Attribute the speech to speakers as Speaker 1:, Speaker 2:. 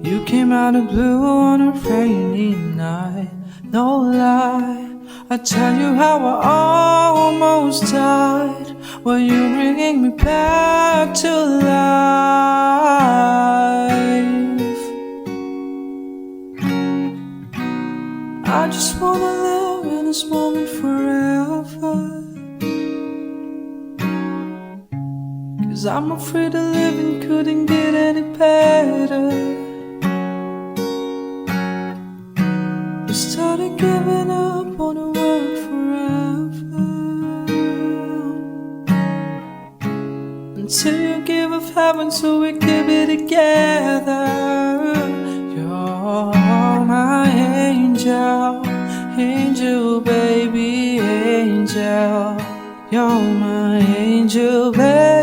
Speaker 1: You came out of blue on a rainy night. No lie, I tell you how I almost died. Were you bringing me back to life? I just wanna live in this moment forever, 'cause I'm afraid to live and couldn't get any better. I started giving up on the word forever, until you give up heaven so we could be together. You're my angel, angel baby, angel. You're my angel baby.